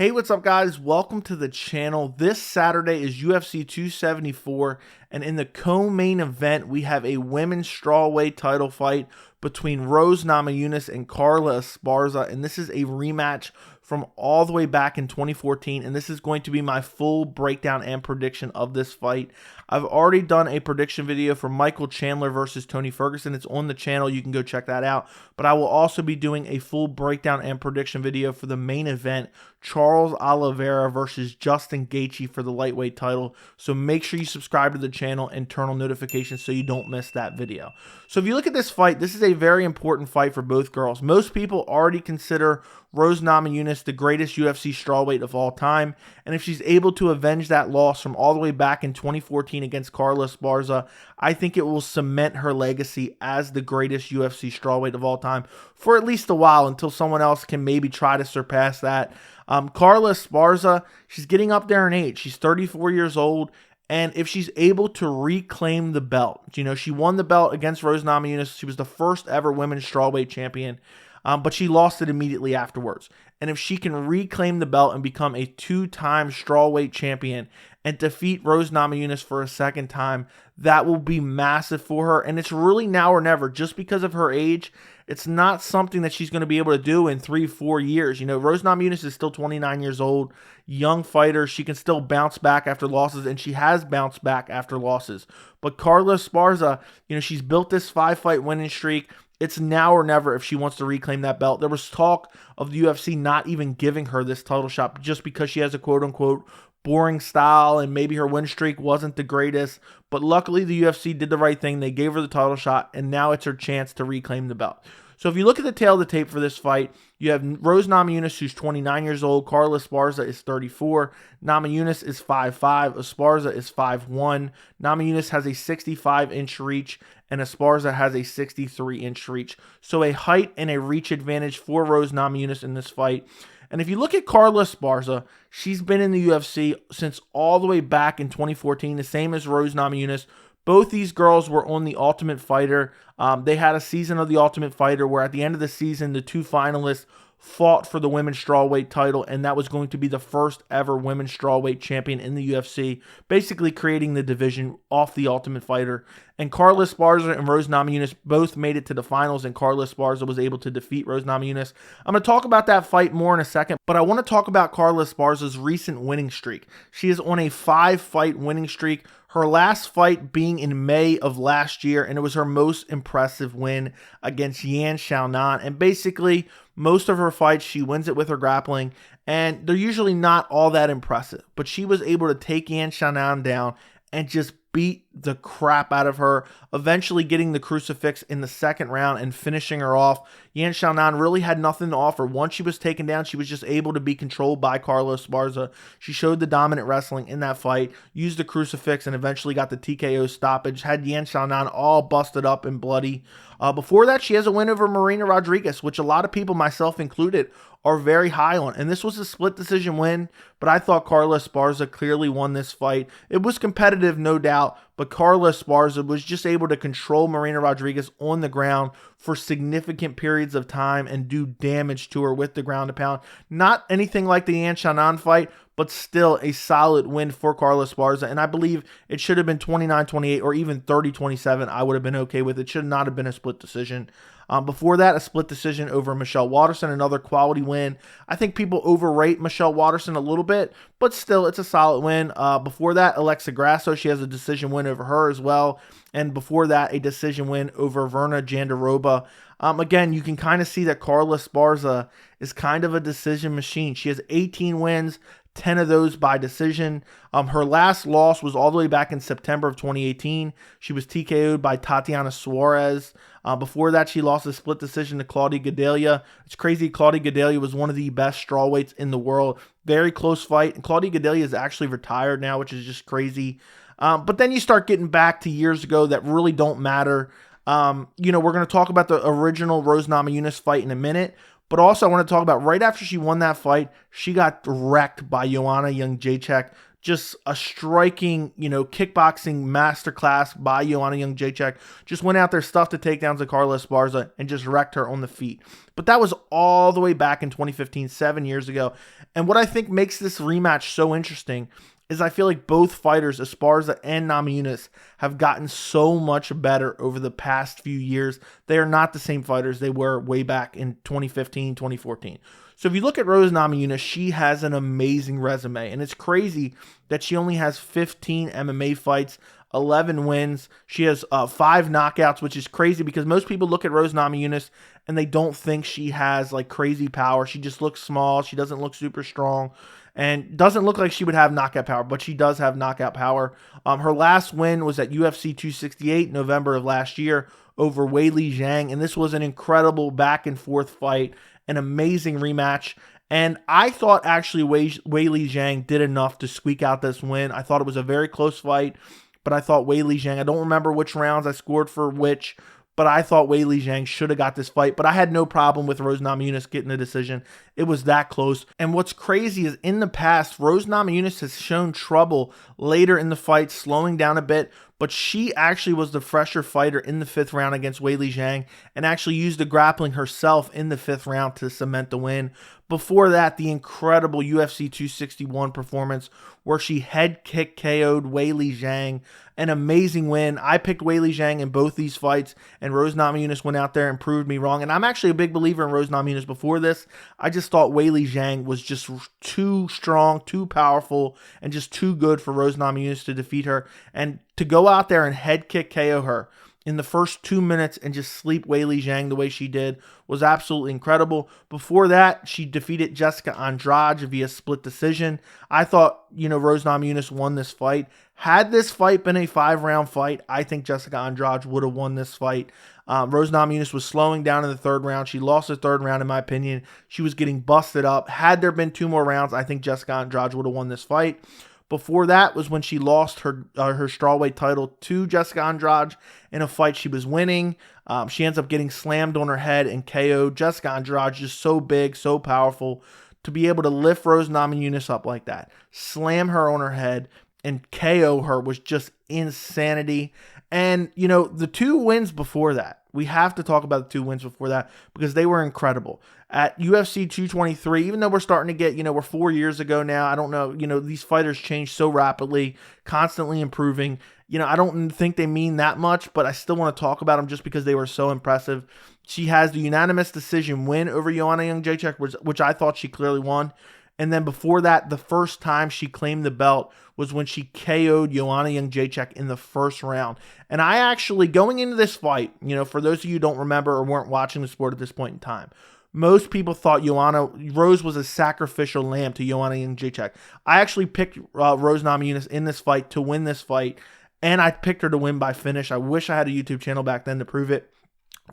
Hey, what's up, guys? Welcome to the channel. This Saturday is UFC 274, and in the co-main event, we have a women's strawweight title fight between Rose Namajunas and Carla Esparza, and this is a rematch from all the way back in 2014, and this is going to be my full breakdown and prediction of this fight. I've already done a prediction video for Michael Chandler versus Tony Ferguson. It's on the channel. You can go check that out. But I will also be doing a full breakdown and prediction video for the main event, Charles Oliveira versus Justin Gaethje for the lightweight title. So make sure you subscribe to the channel and turn on notifications so you don't miss that video. So if you look at this fight, this is a very important fight for both girls. Most people already consider Rose Namajunas the greatest UFC strawweight of all time, and if she's able to avenge that loss from all the way back in 2014 against Carla Esparza, I think it will cement her legacy as the greatest UFC strawweight of all time for at least a while, until someone else can maybe try to surpass that. Carla Esparza, she's getting up there in age. She's 34 years old. And if she's able to reclaim the belt, she won the belt against Rose Namajunas. She was the first ever women's strawweight champion, but she lost it immediately afterwards. And if she can reclaim the belt and become a two-time strawweight champion and defeat Rose Namajunas for a second time, that will be massive for her. And it's really now or never. Just because of her age, it's not something that she's going to be able to do in 3-4 years. Rose Namajunas is still 29 years old, young fighter. She can still bounce back after losses, and she has bounced back after losses. But Carla Esparza, she's built this 5-fight winning streak. It's now or never if she wants to reclaim that belt. There was talk of the UFC not even giving her this title shot just because she has a quote-unquote boring style and maybe her win streak wasn't the greatest. But luckily, the UFC did the right thing. They gave her the title shot, and now it's her chance to reclaim the belt. So if you look at the tail of the tape for this fight, you have Rose Namajunas, who's 29 years old. Carla Esparza is 34. Namajunas is 5'5". Esparza is 5'1". Namajunas has a 65-inch reach, and Esparza has a 63-inch reach. So a height and a reach advantage for Rose Namajunas in this fight. And if you look at Carla Esparza, she's been in the UFC since all the way back in 2014, the same as Rose Namajunas. Both these girls were on The Ultimate Fighter. They had a season of The Ultimate Fighter where at the end of the season, the two finalists fought for the women's strawweight title, and that was going to be the first ever women's strawweight champion in the UFC, basically creating the division off The Ultimate Fighter. And Carla Esparza and Rose Namajunas both made it to the finals, and Carla Esparza was able to defeat Rose Namajunas. I'm going to talk about that fight more in a second, but I want to talk about Carla Esparza's recent winning streak. She is on a 5-fight winning streak. Her last fight being in May of last year, and it was her most impressive win against Yan Xiaonan. And basically, most of her fights, she wins it with her grappling, and they're usually not all that impressive. But she was able to take Yan Xiaonan down and just beat the crap out of her, eventually getting the crucifix in the second round and finishing her off. Yan Xiaonan really had nothing to offer. Once she was taken down, she was just able to be controlled by Carla Esparza. She showed the dominant wrestling in that fight, used the crucifix, and eventually got the TKO stoppage, had Yan Xiaonan all busted up and bloody. Before that, she has a win over Marina Rodriguez, which a lot of people, myself included, are very high on. And this was a split decision win, but I thought Carla Esparza clearly won this fight. It was competitive, no doubt, but Carla Esparza was just able to control Marina Rodriguez on the ground for significant periods of time and do damage to her with the ground and pound. Not anything like the Yan Xiaonan fight, but still a solid win for Carla Esparza. And I believe it should have been 29-28 or even 30-27. I would have been okay with it. Should not have been a split decision. Before that, a split decision over Michelle Waterson, another quality win. I think people overrate Michelle Waterson a little bit, but still, it's a solid win. Before that, Alexa Grasso, she has a decision win over her as well. And before that, a decision win over Verna Jandiroba. Again, you can kind of see that Carla Esparza is kind of a decision machine. She has 18 wins, 10 of those by decision. Her last loss was all the way back in September of 2018. She was TKO'd by Tatiana Suarez. Before that, she lost a split decision to Claudia Gadelha. It's crazy. Claudia Gadelha was one of the best strawweights in the world. Very close fight. And Claudia Gadelha is actually retired now, which is just crazy. But then you start getting back to years ago that really don't matter. We're going to talk about the original Rose Namajunas fight in a minute. But also, I want to talk about right after she won that fight, she got wrecked by Joanna Jędrzejczyk. just a striking, kickboxing masterclass by Joanna Jędrzejczyk. Just went out there, stuffed the takedowns of Carla Esparza, and just wrecked her on the feet. But that was all the way back in 2015, 7 years ago. And what I think makes this rematch so interesting is I feel like both fighters, Esparza and Namajunas, have gotten so much better over the past few years. They are not the same fighters they were way back in 2015, 2014. So if you look at Rose Namajunas, she has an amazing resume. And it's crazy that she only has 15 MMA fights, 11 wins. She has 5 knockouts, which is crazy because most people look at Rose Namajunas and they don't think she has like crazy power. She just looks small. She doesn't look super strong. And doesn't look like she would have knockout power, but she does have knockout power. Her last win was at UFC 268, November of last year, over Weili Zhang. And this was an incredible back and forth fight, an amazing rematch. And I thought actually Weili Zhang did enough to squeak out this win. I thought it was a very close fight, but I thought Weili Zhang, I don't remember which rounds I scored for which, but I thought Weili Zhang should have got this fight. But I had no problem with Rose Namajunas getting the decision. It was that close. And what's crazy is in the past, Rose Namajunas has shown trouble later in the fight, slowing down a bit. But she actually was the fresher fighter in the 5th round against Weili Zhang and actually used the grappling herself in the 5th round to cement the win. Before that, the incredible UFC 261 performance where she head kick KO'd Weili Zhang. An amazing win. I picked Weili Zhang in both these fights, and Rose Namajunas went out there and proved me wrong. And I'm actually a big believer in Rose Namajunas before this. I just thought Weili Zhang was just too strong, too powerful, and just too good for Rose Namajunas to defeat her. And to go out there and head kick KO her in the first 2 minutes and just sleep Weili Zhang the way she did was absolutely incredible. Before that, she defeated Jessica Andrade via split decision. I thought, Rose Namajunas won this fight. Had this fight been a 5-round fight, I think Jessica Andrade would have won this fight. Rose Namajunas was slowing down in the 3rd round. She lost the 3rd round, in my opinion. She was getting busted up. Had there been 2 more rounds, I think Jessica Andrade would have won this fight. Before that was when she lost her strawweight title to Jessica Andrade in a fight she was winning. She ends up getting slammed on her head and KO'd. Jessica Andrade just so big, so powerful. To be able to lift Rose Namajunas up like that, slam her on her head, and KO her was just insanity. And, the 2 wins before that, we have to talk about the 2 wins before that because they were incredible. At UFC 223, even though we're starting to get, we're 4 years ago now, I don't know, these fighters change so rapidly, constantly improving. I don't think they mean that much, but I still want to talk about them just because they were so impressive. She has the unanimous decision win over Joanna Jędrzejczyk, which I thought she clearly won. And then before that, the first time she claimed the belt was when she KO'd Joanna Jędrzejczyk in the 1st round. And I actually, going into this fight, for those of you who don't remember or weren't watching the sport at this point in time, most people thought Rose was a sacrificial lamb to Joanna Jędrzejczyk. I actually picked Rose Namajunas in this fight to win this fight, and I picked her to win by finish. I wish I had a YouTube channel back then to prove it.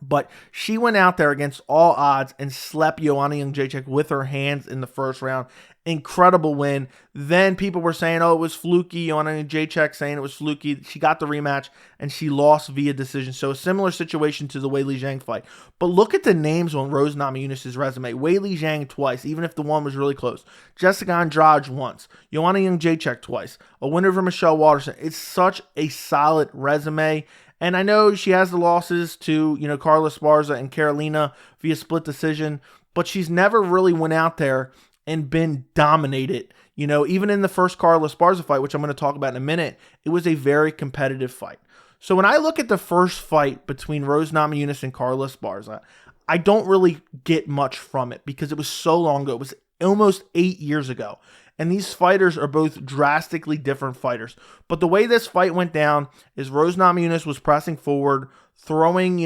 But she went out there against all odds and slept Joanna Jędrzejczyk with her hands in the 1st round. Incredible win. Then people were saying, it was fluky. Joanna Jędrzejczyk saying it was fluky. She got the rematch and she lost via decision. So a similar situation to the Weili Zhang fight. But look at the names on Rose Namajunas' resume. Weili Zhang twice, even if the one was really close. Jessica Andrade once. Joanna Jędrzejczyk twice. A win over Michelle Waterson. It's such a solid resume. And I know she has the losses to, Carla Esparza and Carolina via split decision, but she's never really went out there and been dominated. Even in the first Carla Esparza fight, which I'm going to talk about in a minute, it was a very competitive fight. So when I look at the first fight between Rose Namajunas and Carla Esparza, I don't really get much from it because it was so long ago. It was almost 8 years ago. And these fighters are both drastically different fighters. But the way this fight went down is Rose Namajunas was pressing forward, throwing,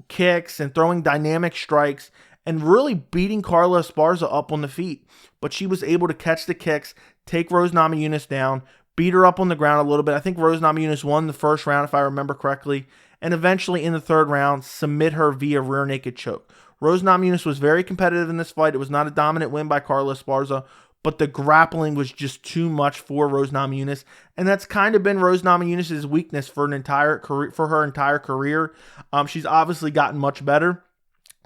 kicks and throwing dynamic strikes and really beating Carla Esparza up on the feet. But she was able to catch the kicks, take Rose Namajunas down, beat her up on the ground a little bit. I think Rose Namajunas won the 1st round, if I remember correctly. And eventually in the 3rd round, submit her via rear naked choke. Rose Namajunas was very competitive in this fight. It was not a dominant win by Carla Esparza, but the grappling was just too much for Rose Namajunas, and that's kind of been Rose Namajunas' weakness for her entire career. She's obviously gotten much better,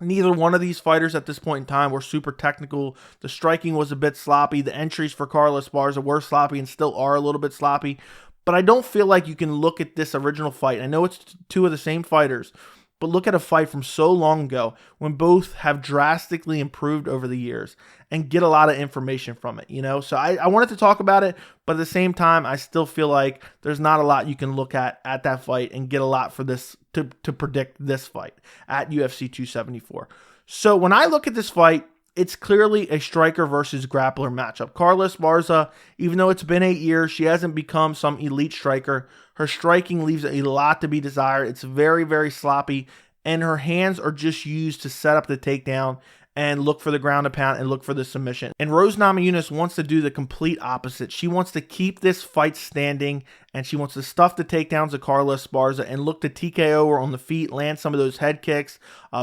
Neither one of these fighters at this point in time were super technical. The striking was a bit sloppy. The entries for Carla Esparza were sloppy and still are a little bit sloppy. But I don't feel like you can look at this original fight. I know it's two of the same fighters, but look at a fight from so long ago when both have drastically improved over the years and get a lot of information from it, So I wanted to talk about it, but at the same time, I still feel like there's not a lot you can look at that fight and get a lot for this to predict this fight at UFC 274. So when I look at this fight, it's clearly a striker versus grappler matchup. Carla Esparza, even though it's been 8 years, she hasn't become some elite striker. Her striking leaves a lot to be desired. It's very, very sloppy, and her hands are just used to set up the takedown and look for the ground and pound and look for the submission. And Rose Namajunas wants to do the complete opposite. She wants to keep this fight standing, and she wants to stuff the takedowns of Carla Esparza and look to TKO her on the feet, land some of those head kicks,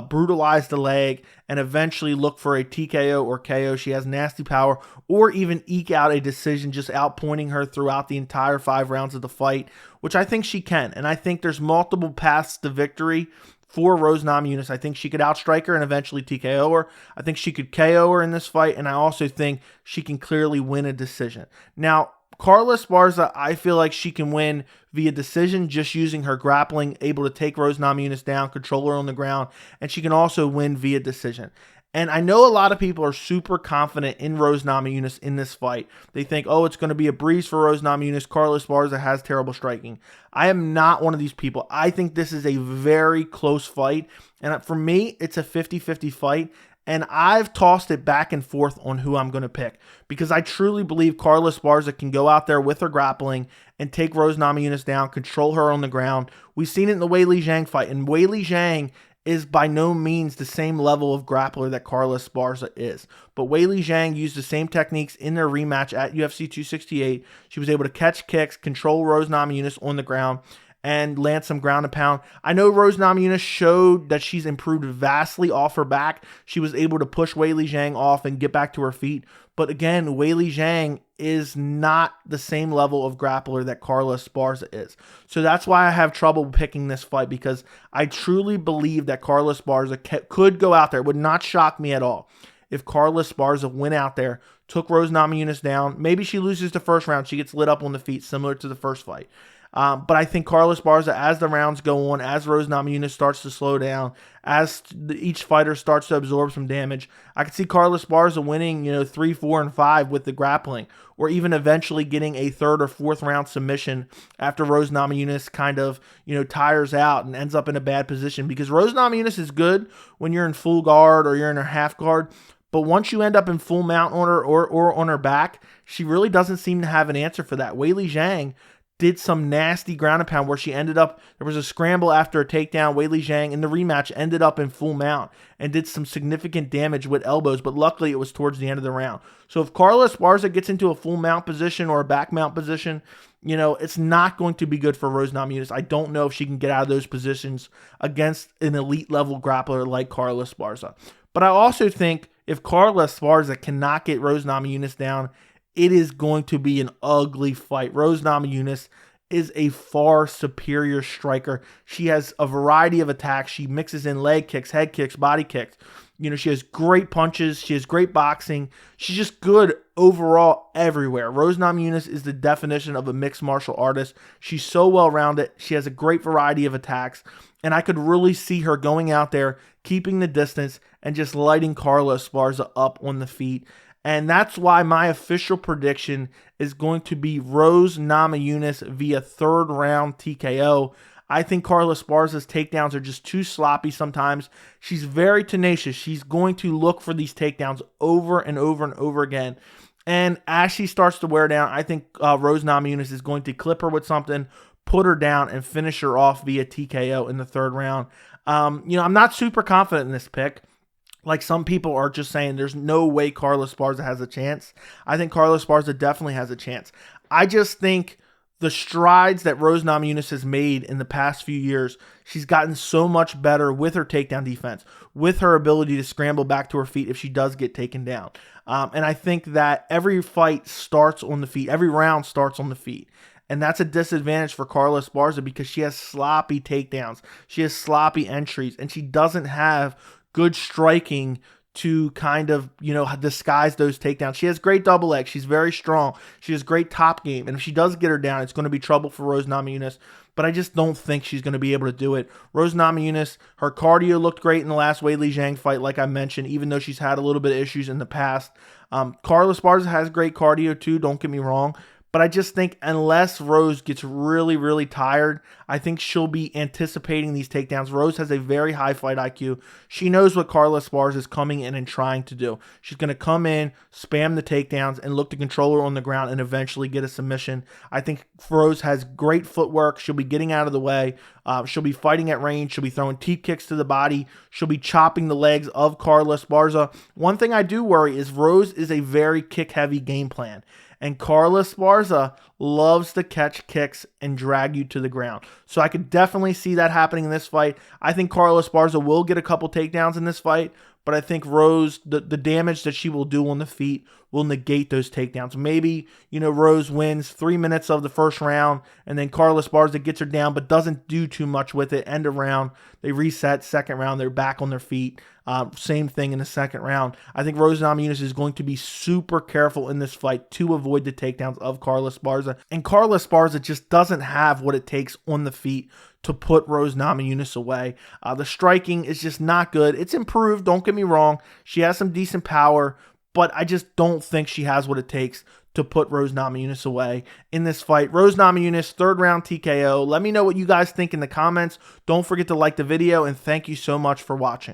brutalize the leg, and eventually look for a TKO or KO. She has nasty power, or even eke out a decision, just outpointing her throughout the entire 5 rounds of the fight, which I think she can. And I think there's multiple paths to victory for Rose Namajunas. I think she could outstrike her and eventually TKO her. I think she could KO her in this fight, and I also think she can clearly win a decision. Now, Carla Esparza, I feel like she can win via decision just using her grappling, able to take Rose Namajunas down, control her on the ground, and she can also win via decision. And I know a lot of people are super confident in Rose Namajunas in this fight. They think, oh, it's going to be a breeze for Rose Namajunas. Carla Esparza has terrible striking. I am not one of these people. I think this is a very close fight. And for me, it's a 50-50 fight. And I've tossed it back and forth on who I'm going to pick because I truly believe Carla Esparza can go out there with her grappling and take Rose Namajunas down, control her on the ground. We've seen it in the Weili Zhang fight, and Weili Zhang is by no means the same level of grappler that Carla Esparza is. But Weili Zhang used the same techniques in their rematch at UFC 268. She was able to catch kicks, control Rose Namajunas on the ground, and land some ground and pound. I know Rose Namajunas showed that she's improved vastly off her back. She was able to push Weili Zhang off and get back to her feet. But again, Weili Zhang is not the same level of grappler that Carla Esparza is. So that's why I have trouble picking this fight, because I truly believe that Carla Esparza could go out there. It would not shock me at all if Carla Esparza went out there, took Rose Namajunas down. Maybe she loses the first round. She gets lit up on the feet, similar to the first fight. But I think Carla Esparza, as the rounds go on, as Rose Namajunas starts to slow down, as each fighter starts to absorb some damage, I could see Carla Esparza winning, 3, 4, and 5 with the grappling, or even eventually getting a 3rd or 4th round submission after Rose Namajunas kind of, tires out and ends up in a bad position. Because Rose Namajunas is good when you're in full guard or you're in her half guard, but once you end up in full mount on her or on her back, she really doesn't seem to have an answer for that. Weili Zhang did some nasty ground and pound where she ended up, there was a scramble after a takedown. Weili Zhang in the rematch ended up in full mount and did some significant damage with elbows, but luckily it was towards the end of the round. So if Carla Esparza gets into a full mount position or a back mount position, it's not going to be good for Rose Namajunas. I don't know if she can get out of those positions against an elite level grappler like Carla Esparza. But I also think if Carla Esparza cannot get Rose Namajunas down, it is going to be an ugly fight. Rose Namajunas is a far superior striker. She has a variety of attacks. She mixes in leg kicks, head kicks, body kicks. She has great punches. She has great boxing. She's just good overall everywhere. Rose Namajunas is the definition of a mixed martial artist. She's so well-rounded. She has a great variety of attacks. And I could really see her going out there, keeping the distance, and just lighting Carla Esparza up on the feet. And that's why my official prediction is going to be Rose Namajunas via 3rd round TKO. I think Carla Esparza's takedowns are just too sloppy sometimes. She's very tenacious. She's going to look for these takedowns over and over and over again. And as she starts to wear down, I think Rose Namajunas is going to clip her with something, put her down, and finish her off via TKO in the 3rd round. I'm not super confident in this pick. Like some people are just saying there's no way Carla Esparza has a chance. I think Carla Esparza definitely has a chance. I just think the strides that Rose Namajunas has made in the past few years, she's gotten so much better with her takedown defense, with her ability to scramble back to her feet if she does get taken down. And I think that every fight starts on the feet. Every round starts on the feet. And that's a disadvantage for Carla Esparza because she has sloppy takedowns. She has sloppy entries, and she doesn't have good striking to kind of, disguise those takedowns. She has great double legs. She's very strong. She has great top game. And if she does get her down, it's going to be trouble for Rose Namajunas. But I just don't think she's going to be able to do it. Rose Namajunas, her cardio looked great in the last Weili Zhang fight, like I mentioned, even though she's had a little bit of issues in the past. Carla Esparza has great cardio too, don't get me wrong. But I just think unless Rose gets really, really tired, I think she'll be anticipating these takedowns. Rose has a very high fight IQ. She knows what Carla Esparza is coming in and trying to do. She's going to come in, spam the takedowns, and look to control her on the ground and eventually get a submission. I think Rose has great footwork. She'll be getting out of the way. She'll be fighting at range. She'll be throwing teep kicks to the body. She'll be chopping the legs of Carla Esparza. One thing I do worry is Rose is a very kick-heavy game plan. And Carla Esparza loves to catch kicks and drag you to the ground. So I could definitely see that happening in this fight. I think Carla Esparza will get a couple takedowns in this fight, but I think Rose, the damage that she will do on the feet will negate those takedowns. Maybe, Rose wins 3 minutes of the first round, and then Carla Esparza gets her down, but doesn't do too much with it. End of round, they reset. Second round, they're back on their feet. Same thing in the second round. I think Rose Namajunas is going to be super careful in this fight to avoid the takedowns of Carla Esparza. And Carla Esparza just doesn't have what it takes on the feet to put Rose Namajunas away. The striking is just not good. It's improved, don't get me wrong. She has some decent power, but I just don't think she has what it takes to put Rose Namajunas away in this fight. Rose Namajunas, third round TKO. Let me know what you guys think in the comments. Don't forget to like the video, and thank you so much for watching.